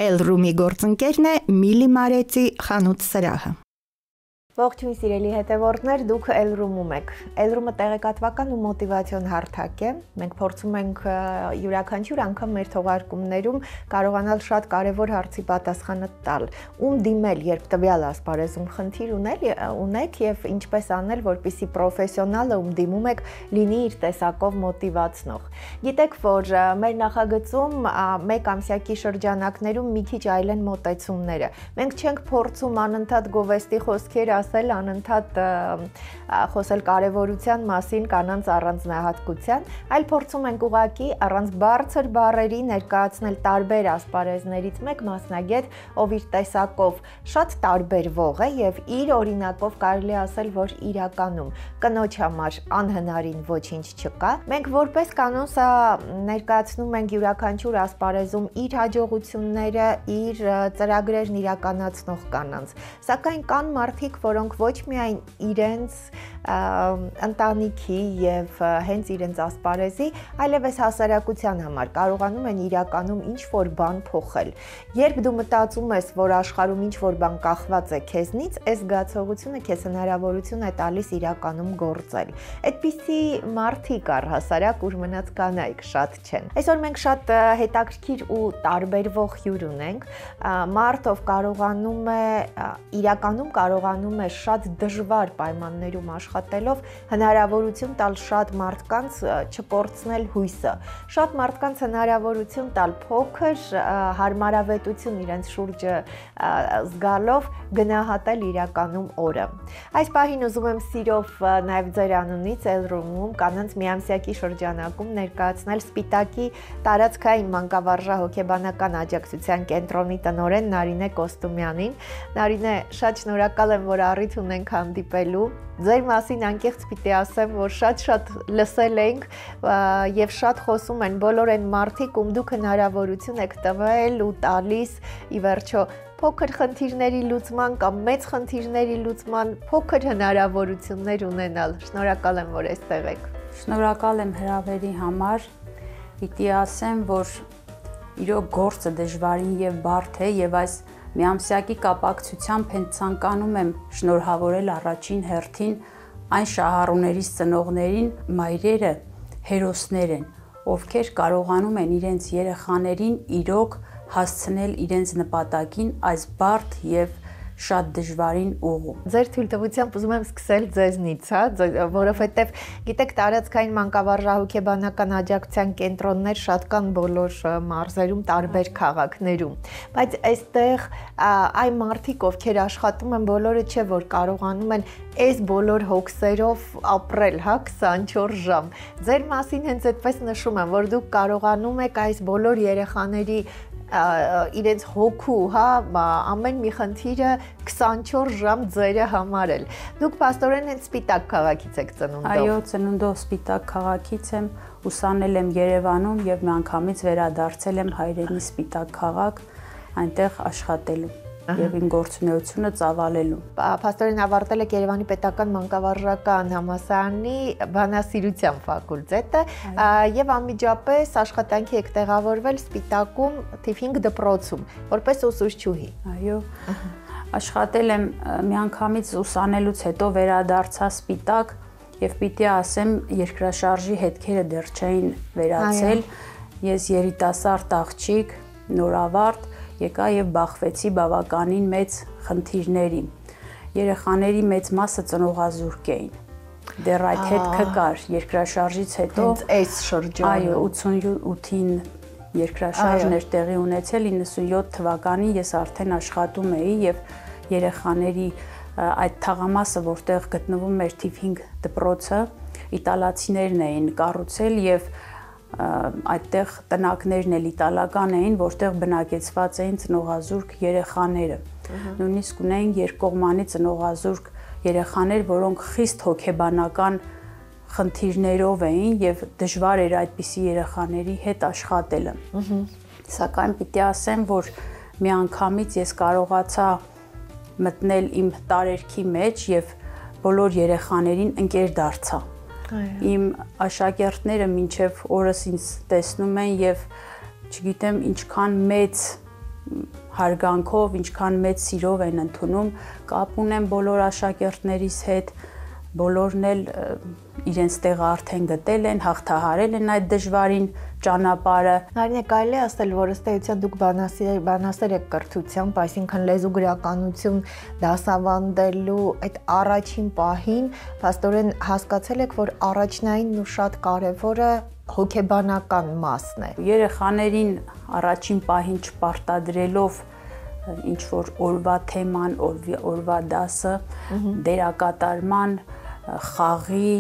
Elrumi գործընկերն է Միլի Մարեցի խանութ սրահը։ Ողջույն սիրելի հետևորդներ, դուք Elroom-ում եք։ Elroom-ը տեղեկատվական ու մոտիվացիոն հարթակ է։ Մենք փորձում ենք յուրաքանչյուր անգամ մեր թողարկումներում կարողանալ շատ կարևոր հարցի պատասխանը տալ։ Ում դիմել, երբ տվյալ ասպարեզում խնդիր ունեք եւ ինչպես անել, որպեսզի պրոֆեսիոնալը, ում դիմում եք, լինի իր տեսակով մոտիվացնող։ Գիտեք, որ մեր նախագծում մեկ ամսյակի շրջանակներում մի քիչ այլ են մոտեցումները։ Մենք չենք փորձում անընդհատ գովեստի խոսքեր ասել, անընդհատ խոսել կարևորության մասին կանանց առանձնահատկության, այլ փորձում ենք ուղղակի առանց բարձր բառերի ներկայացնել տարբեր ասպարեզներից մեկ մասնագետ, ով իր տեսակով շատ տարբերվող է եւ իր օրինակով կարելի ասել, որ իրականում կնոջ համար անհնարին ոչինչ չկա։ Մենք որպես կանոն սա ներկայացնում ենք յուրաքանչյուր ասպարեզում իր հաջողությունները, իր ծրագրերն իրականացնող կանանց։ Սակայն կան մարդիկ, որոնք ոչ միայն իրենց ընտանիքի եւ հենց իրենց ասպարեզի, այլևս հասարակության համար կարողանում են իրականում ինչ-որ բան փոխել։ Երբ դու մտածում ես, որ աշխարհում ինչ-որ բան կախված է քեզնից, այս զգացողությունը քեզ հնարավորություն է տալիս իրականում գործել։ Այդպիսի մարդիկ առհասարակ ուր մնաց կանայք շատ չեն։ Այսօր մենք շատ հետաքրքիր ու տարբերվող հյուր ունենք, մարդ, ով կարողանում է շատ դժվար պայմաններում աշխատելով հնարավորություն տալ շատ մարդկանց չկորցնել հույսը, շատ մարդկանց հնարավորություն տալ փոքր հարմարավետություն իրենց շուրջը զգալով գնահատել իրականում օրը։ Այս պահին ուզում եմ սիրով նաև ձեր անունից Elroom-ում կանանց միամսյակի շրջանակում ներկայացնել Սպիտակի տարածքային մանկավարժա հոգեբանական աջակցության կենտրոնի տնօրեն Նարինե Կոստումյանին։ Նարինե, շատ շնորհակալ եմ, որ առիթ ունենք հանդիպելու։ Ձեր մասին անկեղծ պիտի ասեմ, որ շատ լսել ենք եւ շատ խոսում են բոլոր այն մարդիկ, ում դուք հնարավորություն եք տվել ու տալիս ի վերջո փոքր խնդիրների լուծման կամ մեծ խնդիրների լուծման փոքր հնարավորություններ ունենալ։ Շնորհակալ եմ, որ այստեղ եք։ Շնորհակալ եմ հրավերի համար։ Պիտի ասեմ, որ իրոք գործը դժվարին եւ բարդ է եւ այս միամսյակի կապակցությամբ հենց ցանկանում եմ շնորհավորել առաջին հերթին այն շահառուներից ծնողներին, մայրերը, հերոսներ են, ովքեր կարողանում են իրենց երեխաներին իրոք հասցնել իրենց նպատակին այս բարդ եւ շատ դժվարին ուղու։ Ձեր թույլտվությամբ ուզում եմ սկսել ձեզնից, որովհետև գիտեք, տարածքային մանկավարժահոգեբանական աջակցության կենտրոններ շատ կան բոլոր մարզերում, տարբեր քաղաքներում, բայց այստեղ այն մարդիկ, ովքեր աշխատում են, բոլորը չէ, որ կարողանում են այս բոլոր հոգսերով ապրել, 24 ժամ։ Ձեր մասին հենց այդպես նշում եմ, որ դուք կարողանում եք այս բոլոր երեխաների իրենց հոգու, ամեն մի խնդիրը 24 ժամ ձերը համարել։ Դուք փաստորեն հենց Սպիտակ քաղաքից եք ծնունդով։ Այո, ծնունդով Սպիտակ քաղաքից եմ, ուսանել եմ Երևանում եւ միանգամից վերադարձել եմ հայրենի Սպիտակ քաղաք, այնտեղ աշխատելու եւ իմ գործունեությունը ծավալելու։ Փաստորեն ավարտել եք Երևանի Պետական Մանկավարժական համալսարանի բանասիրության ֆակուլտետը եւ անմիջապես աշխատանքի եք տեղավորվել Սպիտակում թիվ 5 դպրոցում որպես ուսուցչուհի։ Այո։ Աշխատել եմ միանգամից ուսանելուց հետո վերադարձա Սպիտակ եւ պիտի ասեմ երկրաշարժի հետքերը դեռ չէին վերացել։ Ես երիտասարդ աղջիկ, նորավարտ եկա եւ բախվեցի բավականին մեծ խնդիրների։ Երեխաների մեծ մասը ծնողազուրկ էին։ Դեռ այդ հետքը կար երկրաշարժից հետո։ Հենց այս շրջանում։ Այո, 88-ին երկրաշարժն էր տեղի ունեցել, 97 թվականին ես արդեն աշխատում էի եւ երեխաների այդ թաղամասը, որտեղ գտնվում էր թիվ 5 դպրոցը, իտալացիներն էին կառուցել եւ այդտեղ տնակներն էլ իտալական էին, որտեղ բնակեցված էին ծնողազուրկ երեխաները։ Նույնիսկ ունեին երկկողմանի ծնողազուրկ երեխաներ, որոնք խիստ հոգեբանական խնդիրներով էին եւ դժվար էր այդպիսի երեխաների հետ աշխատելը։ Սակայն պիտի ասեմ, որ միանգամից ես կարողացա մտնել իմ տարերքի մեջ եւ բոլոր երեխաներին ընկեր դարձա։ Իմ աշակերտները մինչև օրս ինձ տեսնում են եւ չգիտեմ ինչքան մեծ հարգանքով, ինչքան մեծ սիրով են ընդունում, կապ ունեմ բոլոր աշակերտներիս հետ, բոլորն էլ իրենց տեղը արդեն գտել են, հաղթահարել են այդ դժվարին ճանապարհը։ Նարինե, կարելի է ասել, որ ըստ էության դուք բանասեր եք կրթությամբ, այսինքն լեզու գրականություն դասավանդելու այդ առաջին պահին փաստորեն հասկացել եք, որ առաջնայինն ու շատ կարևորը հոգեբանական մասն է։ Երեխաներին առաջին պահին չպարտադրելով ինչ որ օրվա թեման, օրվա դասը, դերակատարման, խաղի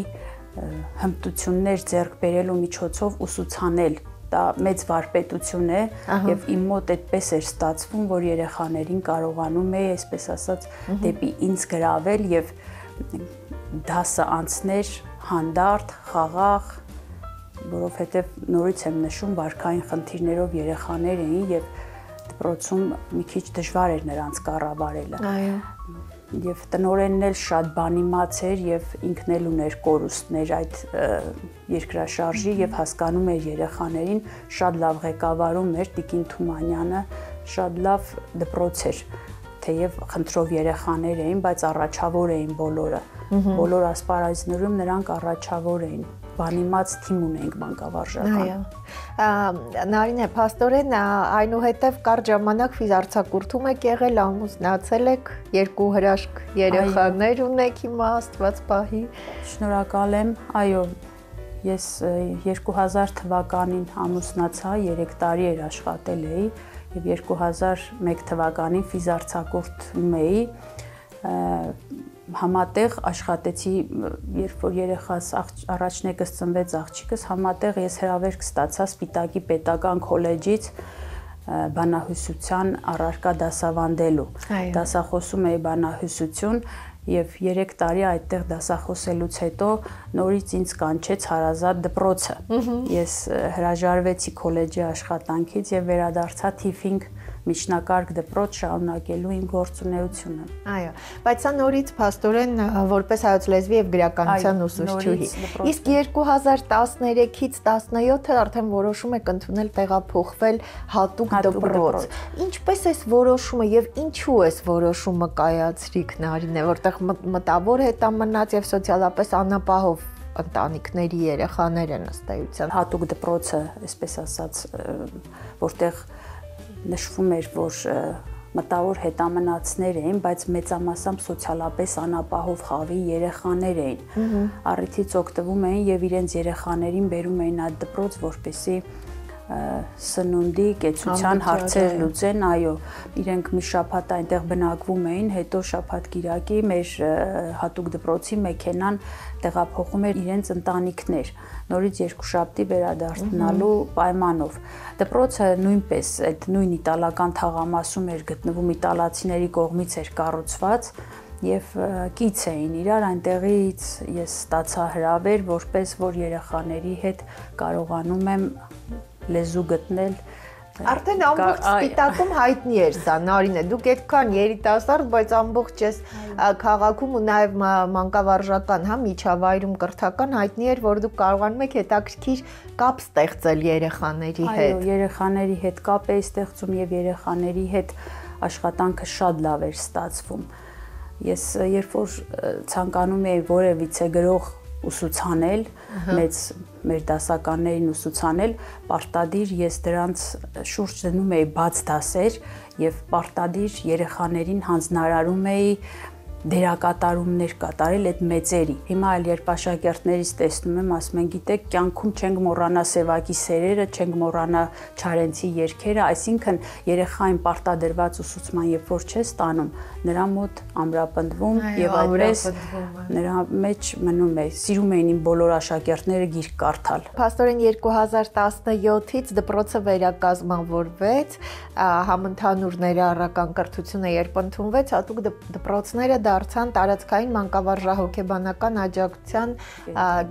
հմտություններ ձեռք բերելու միջոցով ուսուցանել, դա մեծ վարպետություն է եւ իմ մոտ այդպես էր ստացվում, որ երեխաներին կարողանում էի, այսպես ասած, դեպի ինձ գրավել եւ դասը անցներ հանդարտ, խաղաղ, որովհետեւ նորից եմ նշում, վարքային խնդիրներով երեխաներ էին եւ դպրոցում մի քիչ դժվար էր նրանց կառավարելը։ Այո։ Եվ տնօրենն էլ շատ բան իմացեր եւ ինքն էլ ուներ կորուստներ այդ երկրաշարժի եւ հասկանում էր երեխաներին, շատ լավ ղեկավարում էր Տիկին Թումանյանը, շատ լավ դպրոց էր, թեև խնդրով երեխաներ էին, բայց առաջավոր էին բոլորը։ Բոլոր ասպարեզներում նրանք առաջավոր էին։ Բանիմաց թիմ ունենք մանկավարժական։ Այո։ Նարինե, փաստորեն այնուհետև կարճ ժամանակ ֆիզարցակուրթում եք եղել, ամուսնացել եք, 2 հրաշք երեխաներ ունեք հիմա, Աստված պահի։ Շնորհակալ եմ, այո, ես 2000 թվականին ամուսնացա, 3 տարի էր աշխատել էի եւ 2001 թվականին ֆիզարցակուրթում էի, համատեղ աշխատեցի, երբ որ երեխաս առաջնեկս ծնվեց աղջիկս, համատեղ ես հրավերք ստացա Սպիտակի պետական քոլեջից բանահյուսության առարկա դասավանդելու։ Դասախոսում էի բանահյուսություն եւ 3 տարի այդտեղ դասախոսելուց հետո նորից ինձ կանչեց Հարազատ դպրոցը։ Ես հրաժարվեցի քոլեջի աշխատանքից եւ վերադարձա Թիֆինգ միջնակարգ դպրոց շարունակելու իմ գործունեությունը։ Այո, բայց սա նորից փաստորեն որպես հայոց լեզվի եւ գրականության ուսուցչուհի։ Իսկ 2013-ից 17-ը արդեն որոշում եք ընդունել տեղափոխվել հատուկ դպրոց։ Ինչպես է որոշումը եւ ինչու է որոշումը կայացրիք, Նարինե, որտեղ մտավոր հետամնաց եւ սոցիալապես անապահով ընտանիքների երեխաներ են ըստ էության։ Հատուկ դպրոցը, այսպես ասած, որտեղ նշվում էր, որ մտավոր հետամնացներ էին, բայց մեծամասամբ սոցիալապես անապահով խավի երեխաներ էին։ Առիթից օգտվում էին եւ իրենց երեխաներին բերում էին այդ դպրոց, որպեսզի սնունդի, կեցության հարցեր լուծեն, այո, իրենք մի շաբաթ այնտեղ բնակվում էին, հետո շաբաթ-կիրակի մեր հատուկ դպրոցի մեքենան տեղափոխում էր իրենց ընտանիքներ, նորից երկուշաբթի վերադառնալու պայմանով։ Դպրոցը նույնպես այդ նույն իտալական թաղամասում էր գտնվում, իտալացիների կողմից էր կառուցված եւ կից էին իրար, այնտեղից ես ստացա հրավեր, որպես որ երեխաների հետ կարողանում եմ լեզու գտնել։ Արդեն ամբողջ Սպիտակում հայտնի էր սա, Նարինե, դուք այդքան երիտասարդ, բայց ամբողջ ես քաղաքում ու նաև մանկավարժական, միջավայրում կրթական հայտնի էր, որ դուք կարողանում եք հետաքրքիր կապ ստեղծել երեխաների հետ։ Այո, երեխաների հետ կապ էի ստեղծում եւ երեխաների հետ աշխատանքը շատ լավ էր ստացվում։ Ես երբ որ ցանկանում էի որևիցե գրող ուսուցանել, մեր դասականներին ուսուցանել, պարտադիր ես դրանց շուրջ դնում էի բաց դասեր եւ պարտադիր երեխաներին հանձնարարում էի դերակատարումներ կատարել այդ մեծերի։ Հիմա այլ երբ աշակերտներից տեսնում եմ, ասում են, գիտեք, կյանքում չենք մոռանա Սևակի սերերը, չենք մոռանա Չարենցի երգերը, այսինքն երեխային պարտադրված ուսուցման երբ որ չես ստանում, նրա մոտ ամրապնդվում եւ այդպես նրա մեջ մնում է։ Սիրում էին իմ բոլոր աշակերտները գիրք կարդալ։ Փաստորեն 2017-ից դպրոցը վերակազմավորվեց, համընդհանուր ներառական կրթությունը երբ ընդունվեց, հատուկ դպրոցները դարձան տարածքային մանկավարժահոգեբանական աջակցության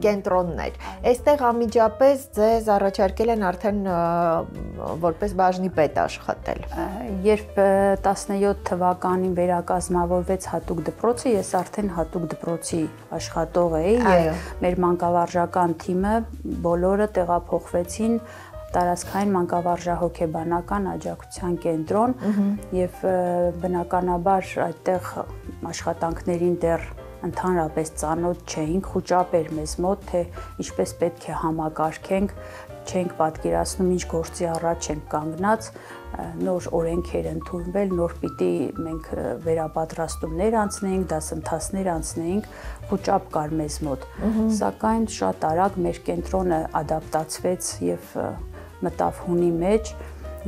կենտրոններ։ Այստեղ անմիջապես ձեզ առաջարկել են արդեն որպես բաժնի պետ աշխատել։ Երբ 17 թվականին վերակազմավորվեց հատուկ դպրոցը, ես արդեն հատուկ դպրոցի աշխատող էի եւ մեր մանկավարժական թիմը բոլորը տեղափոխվեցին տարածքային մանկավարժահոգեբանական աջակցության կենտրոն եւ բնականաբար այդտեղ աշխատանքներին դեռ ընդհանրապես ծանոթ չէինք, խոճապ էր մեզ մոտ, թե ինչպես պետք է համակարգենք, չենք պատկերացնում ինչ գործի առաջ ենք կանգնած, նոր օրենք էր ընդունվել, նոր պիտի մենք վերապատրաստումներ անցնեինք, դասընթացներ անցնեինք, խոճապ կար մեզ մոտ, սակայն շատ արագ մեր կենտրոնը ադապտացվեց եւ մտավ հունի մեջ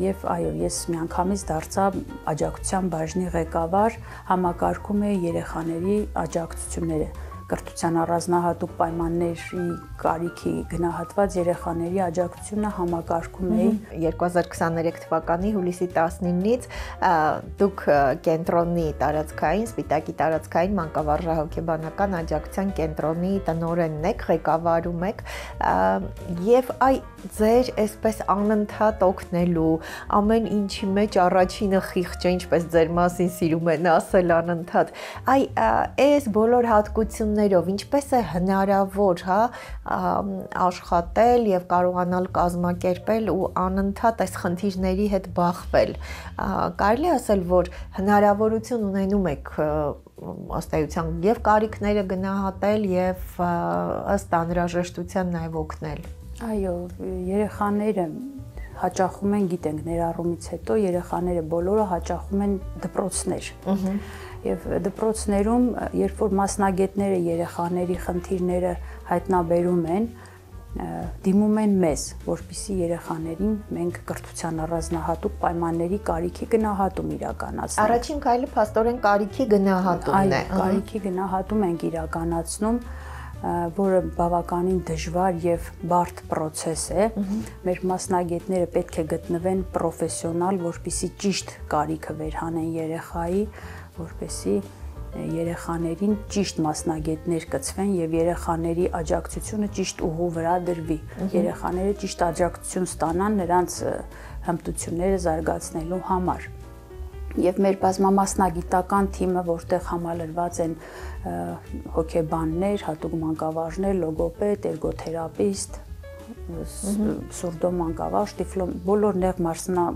եւ այո, ես միանգամից դարձա աջակցության բաժնի ղեկավար, համակարգում էի երեխաների աջակցությունները, կրթության առանձնահատուկ պայմանների կարիքի գնահատված երեխաների աջակցությունը համակարգում էի 2023 թվականի հուլիսի 19-ից դուք կենտրոնի տարածքային, Սպիտակի տարածքային մանկավարժահոգեբանական աջակցության կենտրոնի տնօրենն եք, ղեկավարում եք եւ ձեր այսպես անընդհատ օգնելու ամեն ինչի մեջ առաջինը խիղճ է, ինչպես ձեր մասին սիրում են ասել անընդհատ այս բոլոր հատկություններով ինչպես է հնարավոր, հա, աշխատել եւ կարողանալ կազմակերպել ու անընդհատ այս խնդիրների հետ բախվել։ Կարելի է ասել, որ հնարավորություն ունենում եք ըստ էության եւ կարիքները գնահատել եւ ըստ անհրաժեշտության նաեւ օգնել։ Այո, երեխաները հաճախում են, գիտենք, ներառումից հետո երեխաները բոլորը հաճախում են դպրոցներ։ Եվ դպրոցներում, երբ որ մասնագետները երեխաների խնդիրները հայտնաբերում են, դիմում են մեզ, որպեսզի երեխաներին մենք կրթության առանձնահատուկ պայմանների կարիքի գնահատում իրականացնենք։ Առաջին քայլը փաստորեն կարիքի գնահատումն է։ Կարիքի գնահատում ենք իրականացնում, որը բավականին դժվար եւ բարդ process է։ Մեր մասնագետները պետք է գտնվեն պրոֆեսիոնալ, որպեսզի ճիշտ կարիքը վերհանեն երեխայի, որպեսզի երեխաներին ճիշտ մասնագետներ կցվեն եւ երեխաների աջակցությունը ճիշտ ուղու վրա դրվի։ Երեխաները ճիշտ աջակցություն ստանան նրանց հմտությունները զարգացնելու համար։ Եվ մեր բազմամասնագիտական թիմը, որտեղ համալրված են հոգեբաններ, հատուկ մանկավարժներ, լոգոպեդ, էրգոթերապիստ, սուրդոմանկավարժ, բոլոր նեղ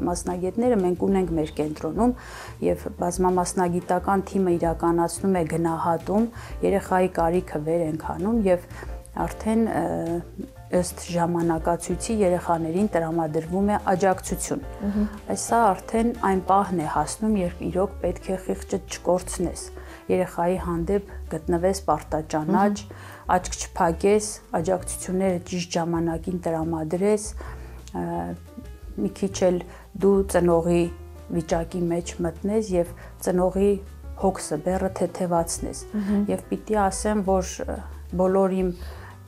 մասնագետները մենք ունենք մեր կենտրոնում եւ բազմամասնագիտական թիմը իրականացնում է գնահատում, երեխայի կարիքը վեր ենք անում եւ արդեն ըստ ժամանակացույցի երեխաներին տրամադրվում է աջակցություն։ Այսա արդեն այն պահն է հասնում, երբ իրոք պետք է խիղճը չկորցնես, երեխայի հանդեպ գտնվես պարտաճանաչ, աչք չփակես, աջակցությունները ճիշտ ժամանակին տրամադրես, մի քիչ էլ դու ծնողի վիճակի մեջ մտնես եւ ծնողի հոգսը բեռը թեթևացնես։ Եվ պիտի ասեմ, որ բոլոր իմ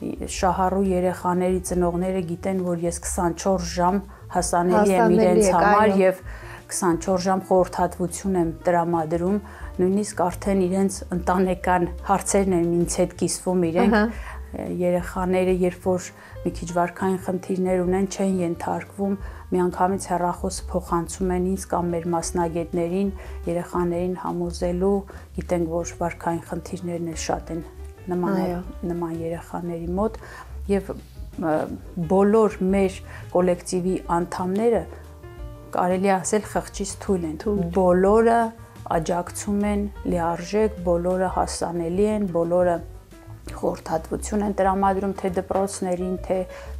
շահառու երեխաների ծնողները գիտեն, որ ես 24 ժամ հասանելի եմ իրենց համար եւ 24 ժամ խորհրդատվություն եմ տրամադրում, նույնիսկ արդեն իրենց ընտանեկան հարցերն են ինձ հետ կիսվում իրենք, երեխաները երբ որ մի քիչ վարքային խնդիրներ ունեն, չեն ենթարկվում, միանգամից հեռախոսը փոխանցում են ինձ կամ մեր մասնագետներին, երեխաներին համոզելու, գիտենք, որ վարքային խնդիրներն էլ շատ են նման երեխաների մոտ եւ բոլոր մեր կոլեկտիվի անդամները կարելի է ասել խղճից թույլ են, բոլորը աջակցում են լիարժեք, բոլորը հասանելի են, բոլորը խորհրդատվություն են տրամադրում թե դպրոցներին, թե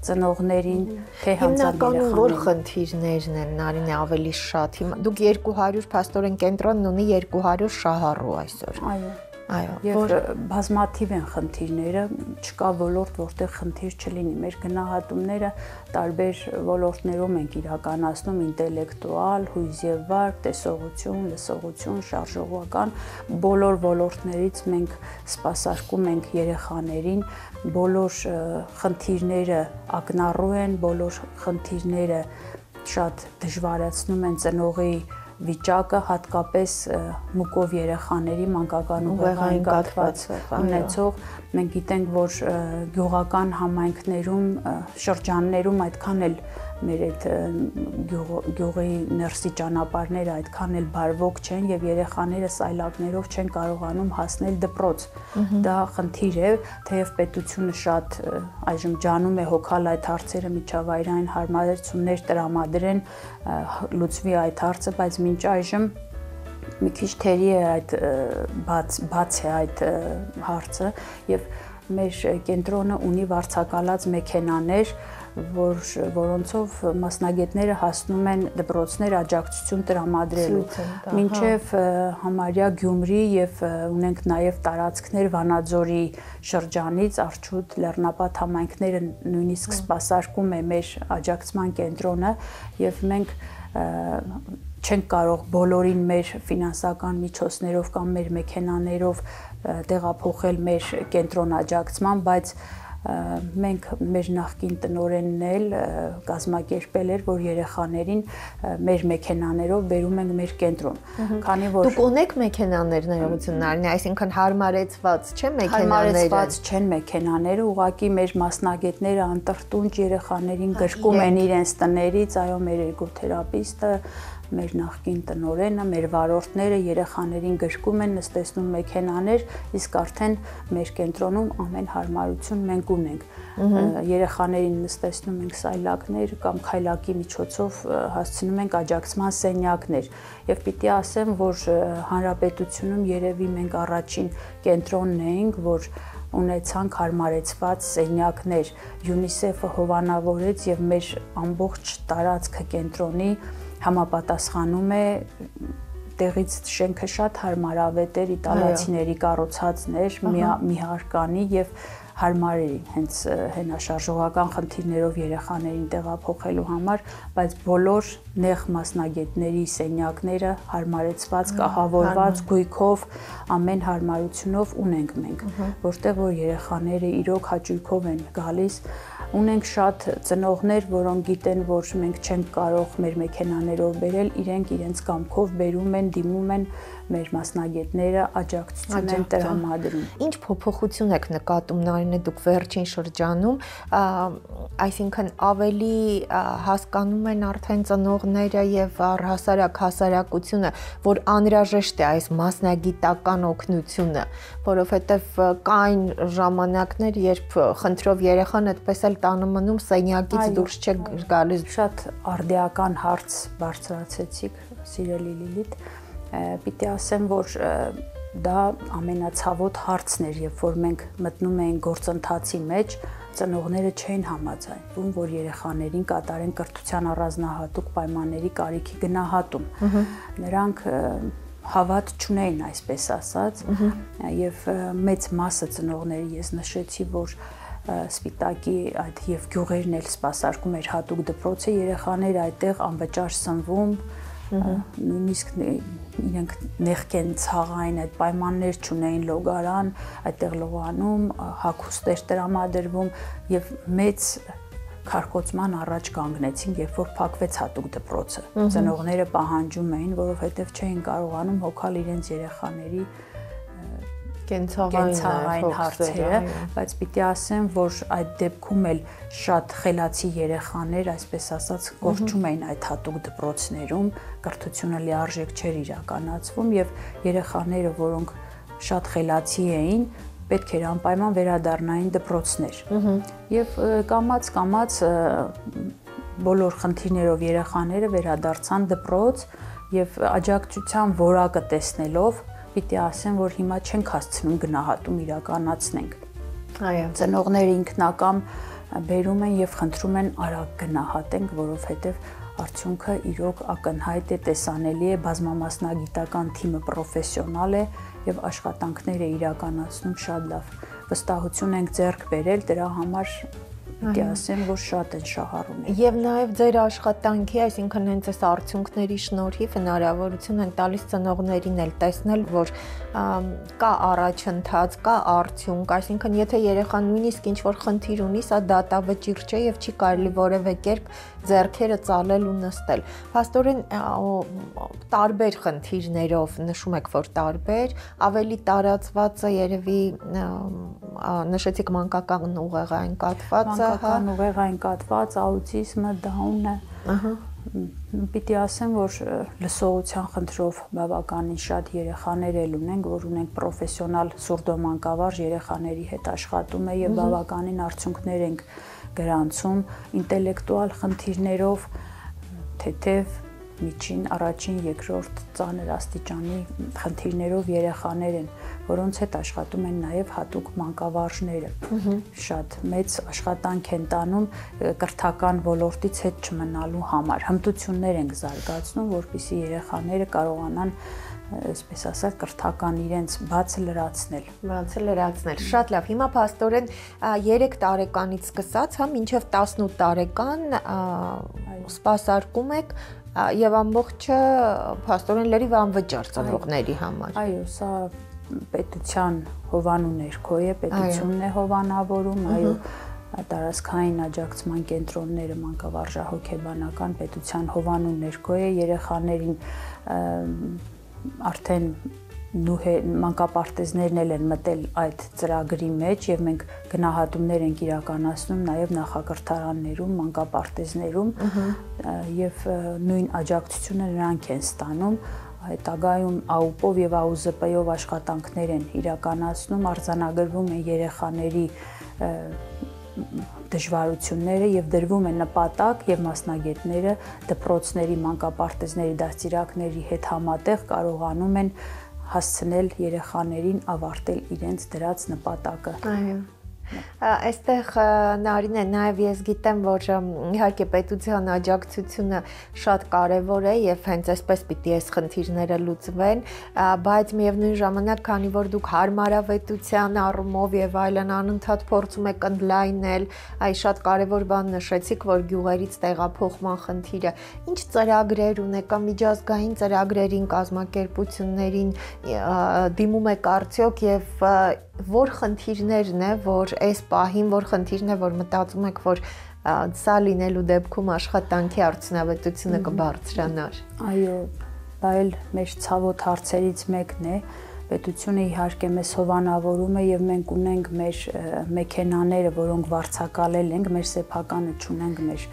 ծնողներին, թե հանցագործներին։ Հիմնականում որ խնդիրներն են, Նարինե, ավելի շատ։ Դուք 200 փաստորեն կենտրոնն ունի 200 շահառու այսօր։ Այո, եւ բազմաթիվ են խնդիրները, չկա ոլորտ, որտեղ խնդիր չլինի։ Մեր գնահատումները տարբեր ոլորտներում ենք իրականացնում՝ ինտելեկտուալ, հույզ եւ վարք, տեսողություն, լսողություն, շարժողական, բոլոր ոլորտներից մենք սպասարկում ենք երեխաներին, բոլոր խնդիրները ակնառու են, բոլոր խնդիրները շատ դժվարացնում են ծնողի վիճակը, հատկապես մուկով երեխաների մանկական ուղեղային կաթված ունեցող, մենք գիտենք, որ գյուղական համայնքներում, շրջաններում այդքան էլ մեր այդ գյուղի ներսի ճանապարհները այդքան էլ բարվոք չեն եւ երեխաները սայլակներով չեն կարողանում հասնել դպրոց։ Դա խնդիր է, թեև պետությունը շատ այժմ ջանում է հոգալ այդ հարցերը, միջավայրային հարմարեցումներ տրամադրեն, լուծվի այդ հարցը, բայց մինչ այժմ մի քիչ թերի է այդ բաց է այդ հարցը եւ մեր կենտրոնը ունի վարձակալած մեքենաներ, որոնցով մասնագետները հասնում են դպրոցներ աջակցություն տրամադրելու։ Մինչև համարյա Գյումրի եւ ունենք նաեւ տարածքներ Վանաձորի շրջանից Արջուտ Լեռնապատ համայնքները նույնիսկ սպասարկում է մեր աջակցման կենտրոնը եւ մենք չենք կարող բոլորին մեր ֆինանսական միջոցներով կամ մեր մեքենաներով տեղափոխել մեր կենտրոն աջակցման, բայց մենք մեր նախկին տնօրենն էլ կազմակերպել էր, որ երեխաներին մեր մեքենաներով բերում ենք մեր կենտրոն։ Քանի որ դուք ունեք մեքենաներ ներողություններն, այսինքն հարմարեցված չէ մեքենաները։ Հարմարեցված չեն մեքենաները, ուղղակի մեր մասնագետները անտրտունջ երեխաներին գրկում են իրենց տներից, այո, մեր էրգոթերապիստը, մեր նախկին տնօրենը, մեր վարորդները երեխաներին գրկում են, նստեցնում մեքենաներ, իսկ արդեն մեր կենտրոնում ամեն հարմարություն մենք ունենք։ Երեխաներին նստեցնում ենք սայլակներ կամ քայլակի միջոցով հասցնում ենք աջակցման սենյակներ։ Եվ պիտի ասեմ, որ հանրապետությունում երևի մենք առաջին կենտրոնն էինք, որ ունեցանք հարմարեցված սենյակներ։ UNICEF-ը հովանավորեց եւ մեր ամբողջ տարածքը կենտրոնի համապատասխանում է, տեղից շենքը շատ հարմարավետ էր, իտալացիների կառուցածն էր, միհարկանի եւ հարմարերի, հենց հենաշարժողական խնդիրներով երեխաներին տեղափոխելու համար, բայց բոլոր նեղ մասնագետների սենյակները հարմարեցված, կահավորված, գույքով, ամեն հարմարությունով ունենք մենք, որտեղ որ երեխաները իրոք հաճույքով են գալիս։ Ունենք շատ ծնողներ, որոնք գիտեն, որ մենք չենք կարող մեր մեքենաներով բերել, իրենք իրենց կամքով բերում են, դիմում են, մեր մասնագետները աջակցություն են տրամադրում։ Ինչ փոփոխություն եք նկատում Նարինե դուք վերջին շրջանում, այսինքն ավելի հասկանում են արդեն ծնողները եւ առհասարակ հասարակությունը, որ անհրաժեշտ է այս մասնագիտական օգնությունը, որովհետեւ կային ժամանակներ, երբ խնդրով երեխան այդպես էլ տանը մնում սենյակից դուրս չէ գալիս։ Շատ արդիական հարց բարձրացեցիք, սիրելի Լիլիթ։ Պիտի ասեմ, որ դա ամենացավոտ հարցն էր, երբ որ մենք մտնում էինք գործընթացի մեջ, ծնողները չէին համաձայնվում, որ երեխաներին կատարեն կրթության առանձնահատուկ պայմանների կարիքի գնահատում։ Նրանք հավատ չունեին, այսպես ասած, եւ մեծ մասը ծնողների ես նշեցի, որ Սպիտակի այդ եւ գյուղերն էլ սպասարկում էր հատուկ դպրոցը, երեխաները այդտեղ անվճար սնվում, նույնիսկ իրենք նեղքեն ցաղային այդ պայմաններ չունեին լոգարան, այդտեղ լողանում, հագուստեր տրամադրվում եւ մեծ քարկոծման առաջ կանգնեցին, երբ որ փակվեց հատուկ դպրոցը։ Ծնողները պահանջում էին, որովհետեւ չէին կարողանում հոգալ իրենց երեխաների կենցաղային հարցերը, բայց պիտի ասեմ, որ այդ դեպքում էլ շատ խելացի երեխաներ, այսպես ասած, կորչում էին այդ հատուկ դպրոցներում, կրթությունը լիարժեք չէր իրականացվում եւ երեխաները, որոնք շատ խելացի էին, պետք էր անպայման վերադառնային դպրոցներ։ Եվ կամաց բոլոր խնդիրներով երեխաները վերադարձան դպրոց եւ աջակցության որակը տեսնելով պիտի ասեմ, որ հիմա չենք հասցնում գնահատում իրականացնենք։ Այո։ Ծնողները ինքնակամ բերում են եւ խնդրում են արագ գնահատենք, որովհետեւ արդյունքը իրոք ակնհայտ է, տեսանելի է, բազմամասնագիտական թիմը պրոֆեսիոնալ է եւ աշխատանքները իրականացնում շատ լավ։ Վստահություն ենք ձեռք բերել, դրա համար պիտի ասեմ, որ շատ են շահառուն։ Եվ նաև ձեր աշխատանքի, այսինքն հենց այս արդյունքների շնորհիվ հնարավորություն են տալիս ծնողներին էլ տեսնել, որ կա առաջընթաց, կա արդյունք, այսինքն եթե երեխան նույնիսկ ինչ-որ խնդիր ունի, սա դատավճիռ չէ եւ չի կարելի որևէ կերպ ձեռքերը ծալել ու նստել։ Փաստորեն տարբեր խնդիրներով նշում եք, որ տարբեր, ավելի տարածվածը երևի նշեցիք մանկական ուղեղային կաթվածը, մանկական ուղեղային կաթված, աուտիզմը, դաունը։ Ահա։ Պիտի ասեմ, որ լսողության խնդրով բավականին շատ երեխաներ էլ ունենք, որ ունենք պրոֆեսիոնալ սուրդոմանկավարժ երեխաների հետ աշխատում է եւ բավականին արդյունքներ ենք գրանցում ինտելեկտուալ խնդիրներով, թեթև միջին, առաջին, երկրորդ ծանր աստիճանի խնդիրներով երեխաներ են, որոնց հետ աշխատում են նաև հատուկ մանկավարժները։ Շատ մեծ աշխատանք են տանում կրթական ոլորտից հետ չմնալու համար։ Հմտություններ ենք զարգացնում, որպեսզի երեխաները կարողանան, այսպես ասած, կրթական իրենց բացը լրացնել։ Շատ լավ։ Հիմա փաստորեն 3 տարեկանից սկսած, մինչև 18 տարեկան սպասարկում եք եւ ամբողջը փաստորեն լրիվ անվճար ծնողների համար։ Այո, սա պետության հովանու ներքո է, պետությունն է հովանավորում, այո, տարածքային աջակցման կենտրոնները մանկավարժահոգեբանական պետության հովանու ներքո է, երեխաներին արդեն մանկապարտեզներն են մտել այդ ծրագրի մեջ եւ մենք գնահատումներ ենք իրականացնում նաեւ նախակրթարաններում, մանկապարտեզներում եւ նույն աջակցությունը նրանք են ստանում հետագայում ԱՈՒՊ-ով եւ ԱՈՒԶՊ-ով աշխատանքներ են իրականացնում, արձանագրվում են երեխաների դժվարությունները եւ դրվում է նպատակ եւ մասնագետները դպրոցների, մանկապարտեզների, դաստիարակների հետ համատեղ կարողանում են հասցնել երեխաներին ավարտել իրենց դրած նպատակը։ Այո։ Այստեղ Նարինե, նաև ես գիտեմ, որ իհարկե պետության աջակցությունը շատ կարևոր է եւ հենց այսպես պիտի այս խնդիրները լուծվեն, բայց միևնույն ժամանակ, քանի որ դուք հարմարավետության առումով եւ այլն անընդհատ փորձում եք ընդլայնել, այ շատ կարևոր բան նշեցիք, որ գյուղերից տեղափոխման խնդիրը, ինչ ծրագրեր ունեք, միջազգային ծրագրերին, կազմակերպություններին դիմում եք արդյոք եւ որ խնդիրներն է, որ այս պահին, որ խնդիրն է, որ մտածում եք, որ սա լինելու դեպքում աշխատանքի արդյունավետությունը կբարձրանար։ Այո, դա էլ մեր ցավոտ հարցերից մեկն է։ Պետությունը իհարկե մեզ հովանավորում է եւ մենք ունենք մեր մեքենաները, որոնք վարձակալել ենք, մեր սեփականը չունենք մեր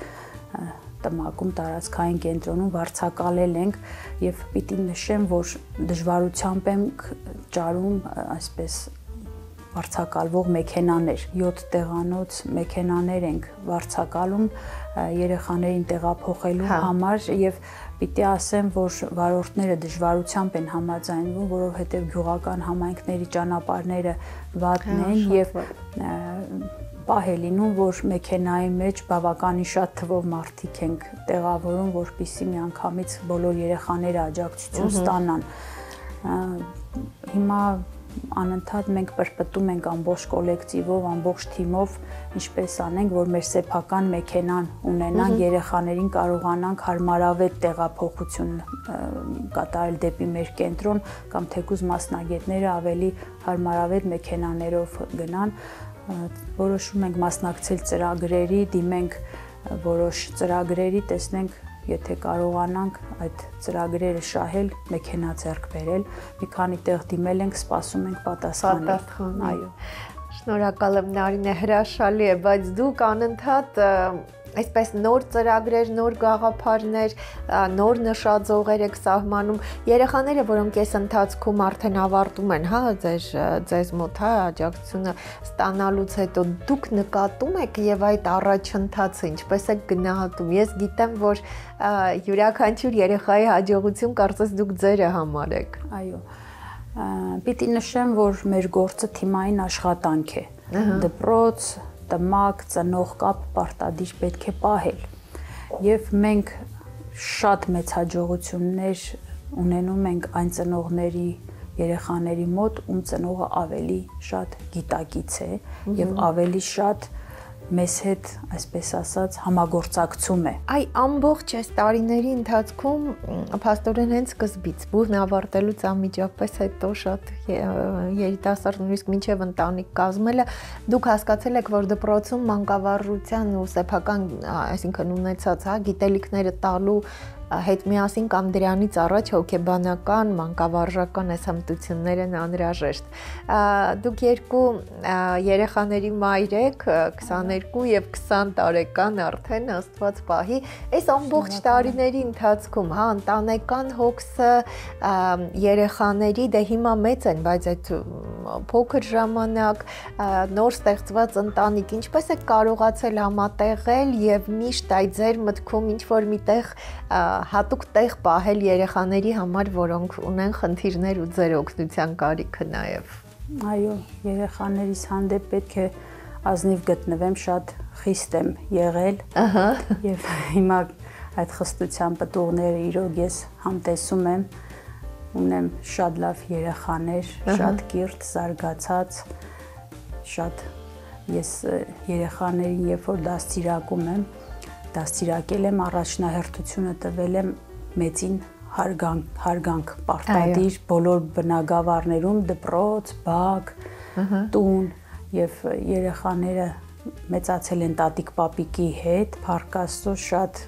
տմակում տարածքային կենտրոնում վարձակալել ենք եւ պիտի նշեմ, որ դժվարությամբ ենք ճարում այսպես վարձակալվող մեքենաներ, 7 տեղանոց մեքենաներ ենք վարձակալում երեխաներին տեղափոխելու համար եւ պիտի ասեմ, որ վարորդները դժվարությամբ են համաձայնվում, որովհետեւ գյուղական համայնքների ճանապարհները վատն են եւ պահ է լինում, որ մեքենայի մեջ բավականին շատ թվով մարդիկ ենք տեղավորում, որպեսզի միանգամից բոլոր երեխաները աջակցություն ստանան։ Հիմա անընդհատ մենք պրպտում ենք ամբողջ կոլեկտիվով, ամբողջ թիմով, ինչպես անենք, որ մեր սեփական մեքենան ունենանք, երեխաներին կարողանանք հարմարավետ տեղափոխություն կատարել դեպի մեր կենտրոն կամ թեկուզ մասնագետները ավելի հարմարավետ մեքենաներով գնան, որոշում ենք մասնակցել ծրագրերի, դիմենք որոշ ծրագրերի, տեսնենք եթե կարողանանք այդ ծրագրերը շահել, մեքենա ձեռք բերել, մի քանի տեղ դիմել ենք, սպասում ենք պատասխան։ Այո։ Շնորհակալ եմ Նարինե, հրաշալի է, բայց դուք անընդհատ այսպես նոր ծրագրեր, նոր գաղափարներ, նոր նշաձողեր եք սահմանում, երեխաները, որոնք այս ընթացքում արդեն ավարտում են, ձեզ մոտ, աջակցությունը ստանալուց հետո դուք նկատում եք եւ այդ առաջընթացը ինչպես եք գնահատում։ Ես գիտեմ, որ յուրաքանչյուր երեխայի հաջողություն կարծես դուք ձերը համարեք։ Այո։ Պիտի նշեմ, որ մեր գործը թիմային աշխատանք է։ Դպրոց, տմակ, ծնող կապ պարտադիր պետք է պահել եւ մենք շատ մեծ հաջողություններ ունենում ենք այն ծնողների երեխաների մոտ, ում ծնողը ավելի շատ գիտակից է եւ ավելի շատ մեզ հետ, այսպես ասած, համագործակցում է։ Այ ամբողջ այս տարիների ընթացքում փաստորեն հենց սկզբից բուհն ավարտելուց անմիջապես հետո շատ երիտասարդ նույնիսկ մինչև ընտանիք կազմելը դուք հասկացել եք, որ դպրոցում մանկավարժության ու սեփական, այսինքն ունեցած, գիտելիքները տալու հետ միասին կամ դրանից առաջ հոգեբանական, մանկավարժական այս հմտություններ են անհրաժեշտ։ Դուք երկու երեխաների մայր եք, 22 եւ 20 տարեկան արդեն, Աստված պահի, այս ամբողջ տարիների ընթացքում, հա, ընտանեկան հոգսը երեխաների դե հիմա մեծ են, բայց այդ փոքր ժամանակ նոր ստեղծված ընտանիք ինչպես է կարողացել համատեղել եւ միշտ այդ ձեր մտքում ինչ որ միտեղ հատուկ տեղ պահել երեխաների համար, որոնք ունեն խնդիրներ ու ձեր օգնության կարիքը նաեւ։ Այո, երեխաներիս հանդեպ պետք է ազնիվ գտնվեմ, շատ խիստ եմ եղել։ Ահա։ Եվ հիմա այդ խստության պտուղները իրոք ես համտեսում եմ, ունեմ շատ լավ երեխաներ, շատ կիրթ, զարգացած, շատ ես երեխաներին երբ որ դաստիարակում եմ, դաստիարակել եմ, առաջնահերթությունը տվել եմ մեծին հարգանք պարտադիր բոլոր բնակավարներում, դպրոց, բակ, տուն եւ երեխաները մեծացել են տատիկ պապիկի հետ, Փառք Աստծո, շատ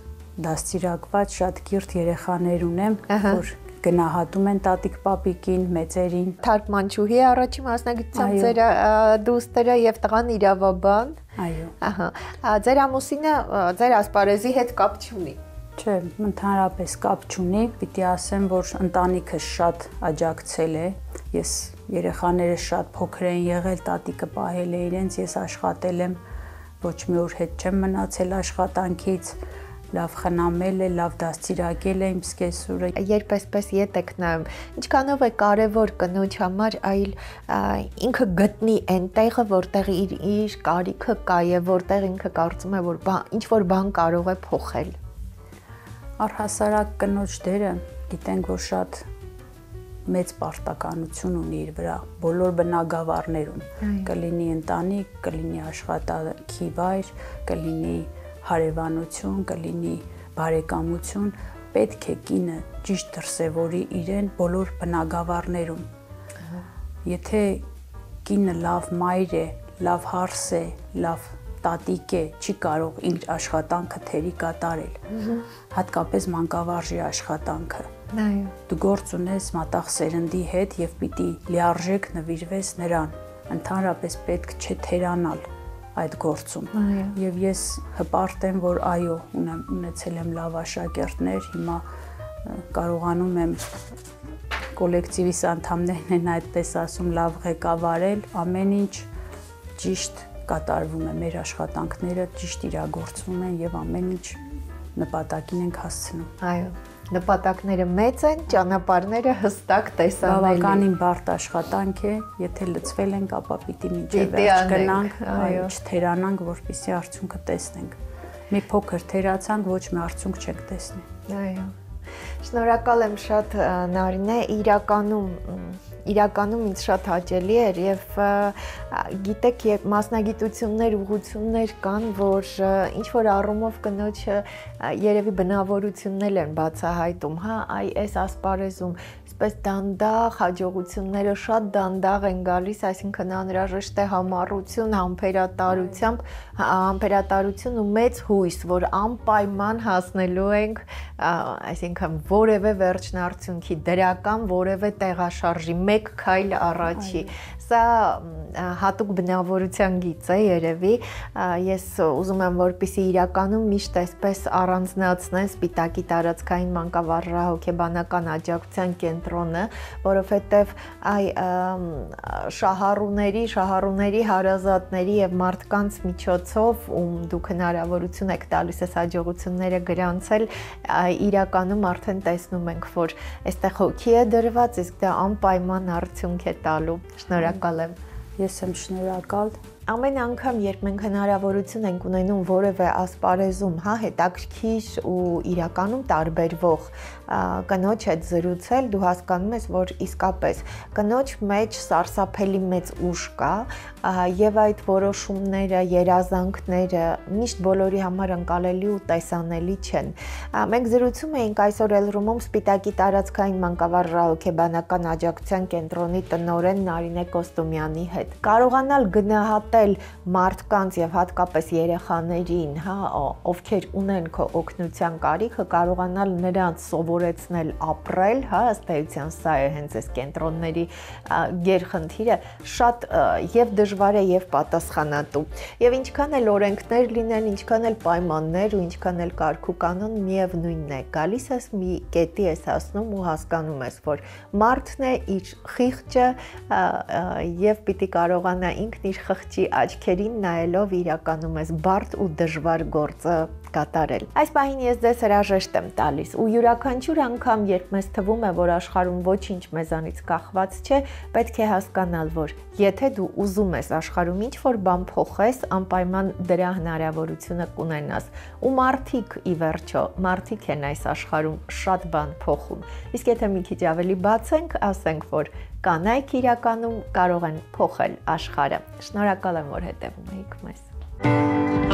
դաստիարակված, շատ կիրթ երեխաներ ունեմ, որ գնահատում են տատիկ պապիկին, մեծերին։ Թարգմանչուհի առաջի մասնագիտությամբ ձեր դուստրը եւ տղան իրավաբան։ Այո։ Ահա։ Ձեր ամուսինը ձեր ասպարեզի հետ կապ չունի։ Չէ, ընդհանրապես կապ չունի, պիտի ասեմ, որ ընտանիքը շատ աջակցել է։ Ես երեխաները շատ փոքր են եղել, տատիկը պահել է իրենց, ես աշխատել եմ, ոչ մի օր հետ չեմ մնացել աշխատանքից, լավ խնամել է, լավ դաստիարակել է իմ սկեսուրը։ Երբ այսպես ետ եք նայում, ինչքանով է կարևոր կնոջ համար այլ ինքը գտնի այն տեղը, որտեղ իր կարիքը կա եւ որտեղ ինքը կարծում է, որ ինչ որ բան կարող է փոխել։ Առհասարակ կնոջ դերը գիտենք, որ շատ մեծ պարտականություն ունի իր վրա բոլոր բնակավարներում, կլինի ընտանիք, կլինի աշխատանքի վայր, կլինի հարևանություն, կլինի բարեկամություն, պետք է կինը ճիշտ դրսևորի իրեն բոլոր բնակավարներում։ Եթե կինը լավ մայր է, լավ հարս է, լավ տատիկ է, չի կարող իր աշխատանքը թերի կատարել, հատկապես մանկավարժի աշխատանքը։ Դու գործ ունես մատաղ սերնդի հետ եւ պիտի լիարժեք նվիրվես նրան, ընդհանրապես պետք չէ թերանալ այդ գործում։ Եվ ես հպարտ եմ, որ այո, ունեցել եմ լավ աշակերտներ, հիմա կարողանում եմ կոլեկտիվիս անդամներն են այդպես ասում, լավ ղեկավարել, ամեն ինչ ճիշտ կատարվում է, մեր աշխատանքները ճիշտ իրագործվում են եւ ամեն ինչ նպատակին ենք հասցնում։ Այո, նպատակները մեծ են, ճանապարհները հստակ տեսանելի։ Բավականին բարդ աշխատանք է, եթե լծվել ենք, ապա պիտի մինչև վերջ գնանք, այո, չթերանանք, որպեսզի արդյունքը տեսնենք։ Մի փոքր թերացանք, ոչ մի արդյունք չենք տեսնի։ Այո։ Շնորհակալ եմ շատ, Նարինե, իրականում ինձ շատ հաճելի էր եւ գիտեք, երբ մասնագիտություններ, ուղղություններ կան, որ ինչ որ առումով կնոջը երևի բնավորություններ են բացահայտում, հա, այս ասպարեզում այսպես դանդաղ հաջողությունները շատ դանդաղ են գալիս, այսինքն անհրաժեշտ է համառություն, համբերատարություն ու մեծ հույս, որ անպայման հասնելու ենք, այսինքն որևէ վերջնարդյունքի, դրական որևէ տեղաշարժի, մեկ քայլ առաջի։ Սա հատուկ բնավորության գիծ է երևի, ես ուզում եմ, որպեսզի իրականում միշտ այսպես առանձնացնեն Սպիտակի տարածքային մանկավարժահոգեբանական աջակցության կենտրոնը, որովհետև շահառուների, հարազատների եւ մարդկանց միջոցով, ում դուք հնարավորություն եք տալիս այս հաջողությունները գրանցել, իրականում արդեն տեսնում ենք, որ այստեղ հոգի է դրված, իսկ դա անպայման արդյունք է տալու։ Շնորհակալ եմ։ Ես եմ շնորհակալ։ Ամեն անգամ, երբ մենք հնարավորություն ենք ունենում որևէ ասպարեզում, հա, հետաքրքիր ու իրականում տարբերվող կնոջ հետ զրուցել, դու հասկանում ես, որ իսկապես կնոջ մեջ սարսափելի մեծ ուժ կա, եւ այդ որոշումները, երազանքները միշտ բոլորի համար ընկալելի ու տեսանելի չեն։ Մենք զրուցում էինք այսօր Elroom-ում Սպիտակի տարածքային մանկավարժահոգեբանական աջակցության կենտրոնի տնօրեն Նարինե Կոստումյանի հետ։ Կարողանալ գնահատել մարդկանց եւ հատկապես երեխաներին, ովքեր ունեն քո օգնության կարիքը, կարողանալ նրանց սովորեցնել ապրել, ըստ էության սա է հենց այս կենտրոնների գերխնդիրը, շատ եւ դժվար է եւ պատասխանատու։ Եվ ինչքան էլ օրենքներ լինեն, ինչքան էլ պայմաններ ու ինչքան էլ կարգ ու կանոն, միևնույնն է, գալիս ես մի կետի ես հասնում ու հասկանում ես, որ մարդն է իր խիղճը եւ պիտի կարողանա ինքն իր խղճի աչքերին նայելով իրականում ես բարդ ու դժվար գործը կատարել։ Այս պահին ես ձեզ հրաժեշտ եմ տալիս ու յուրաքանչյուր անգամ, երբ մեզ թվում է, որ աշխարհում ոչինչ մեզանից կախված չէ, պետք է հասկանալ, որ եթե դու ուզում ես աշխարհում ինչ-որ բան փոխես, անպայման դրա հնարավորությունը կունենաս։ Ու մարդիկ ի վերջո, մարդիկ են այս աշխարհում շատ բան փոխում։ Իսկ եթե մի քիչ ավելի բացենք, ասենք, որ կանայք իրականում կարող են փոխել աշխարհը։ Շնորհակալ եմ, որ հետևում եք մեզ։